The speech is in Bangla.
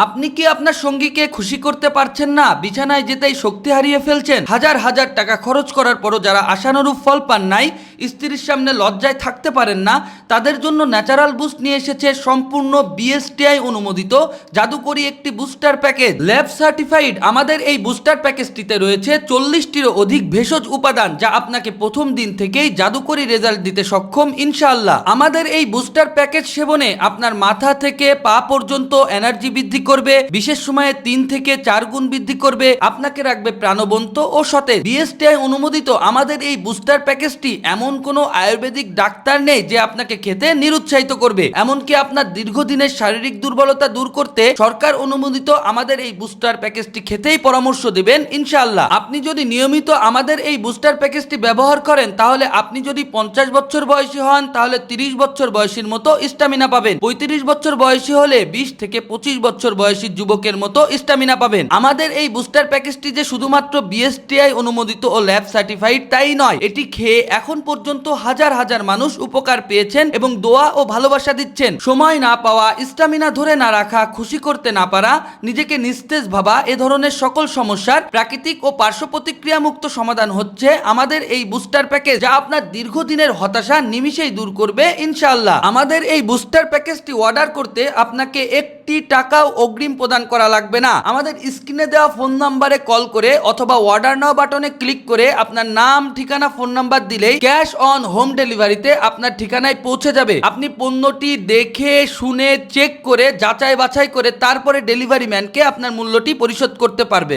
আপনি কি আপনার সঙ্গীকে খুশি করতে পারছেন না? বিছানায় যেতেই শক্তি হারিয়ে ফেলছেন? হাজার হাজার টাকা খরচ করার পরও যারা আশানুরূপ ফল পান নাই, স্ত্রীর সামনে লজ্জায় থাকতে পারেন না, তাদের জন্য ন্যাচারাল বুস্ট নিয়ে এসেছে সম্পূর্ণ বিএসটিআই অনুমোদিত জাদুকরী একটি বুস্টার প্যাকেজ, ল্যাব সার্টিফাইড। আমাদের এই বুস্টার প্যাকেজটিতে রয়েছে 40টিরও অধিক ভেষজ উপাদান, যা আপনাকে প্রথম দিন থেকেই জাদুকরী রেজাল্ট দিতে সক্ষম ইনশাআল্লাহ। আমাদের এই বুস্টার প্যাকেজ সেবনে আপনার মাথা থেকে পা পর্যন্ত এনার্জি বৃদ্ধি করবে, বিশেষ সময়ে 3 থেকে 4 গুণ বৃদ্ধি করবে, আপনাকে রাখবে প্রাণবন্ত ও সতেজ। বিএসটিআই অনুমোদিত আমাদের এই বুস্টার প্যাকেজটি এমন কোনো আয়ুর্বেদিক ডাক্তার নেই যে আপনাকে খেতে নিরুৎসাহিত করবে। এমনকি আপনার দীর্ঘদিনের শারীরিক দুর্বলতা দূর করতে সরকার অনুমোদিত আমাদের এই বুস্টার প্যাকেজটি খেতেই পরামর্শ দিবেন ইনশাআল্লাহ। আপনি যদি নিয়মিত আমাদের এই বুস্টার প্যাকেজটি ব্যবহার করেন, তাহলে আপনি যদি 50 বছর বয়সী হন, তাহলে 30 বছর বয়সীর মতো স্ট্যামিনা পাবেন। 35 বছর বয়সী হলে 20 থেকে 25 বছর বয়সী যুবকের মতো স্ট্যামিনা পাবেন। আমাদের এই বুস্টার প্যাকেজটি যে শুধুমাত্র বিএসটিআই অনুমোদিত ও ল্যাব সার্টিফাইড তাই নয়, এটি খেয়ে এখন পর্যন্ত হাজার হাজার মানুষ উপকার পেয়েছেন এবং দোয়া ও ভালোবাসা দিচ্ছেন। সময় না পাওয়া, স্ট্যামিনা ধরে না রাখা, খুশি করতে না পারা, নিজেকে নিস্তেজ ভাবা, এ ধরনের সকল সমস্যার প্রাকৃতিক ও পার্শ্ব প্রতিক্রিয়া মুক্ত সমাধান হচ্ছে আমাদের এই বুস্টার প্যাকেজ, যা আপনার দীর্ঘদিনের হতাশা নিমিষেই দূর করবে ইনশাআল্লাহ। আমাদের এই বুস্টার প্যাকেজটি অর্ডার করতে আপনাকে একটি টাকাও অগ্রিম প্রদান করা লাগবে না। আমাদের স্ক্রিনে দেওয়া ফোন নাম্বারে কল করে অথবা অর্ডার নাও বাটনে ক্লিক করে আপনার নাম, ঠিকানা, ফোন নাম্বার দিলেই ক্যাশ অন হোম ডেলিভারিতে আপনার ঠিকানায় পৌঁছে যাবে। আপনি পণ্যটি দেখে শুনে চেক করে যাচাই বাছাই করে তারপরে ডেলিভারি ম্যানকে আপনার মূল্যটি পরিশোধ করতে পারবেন।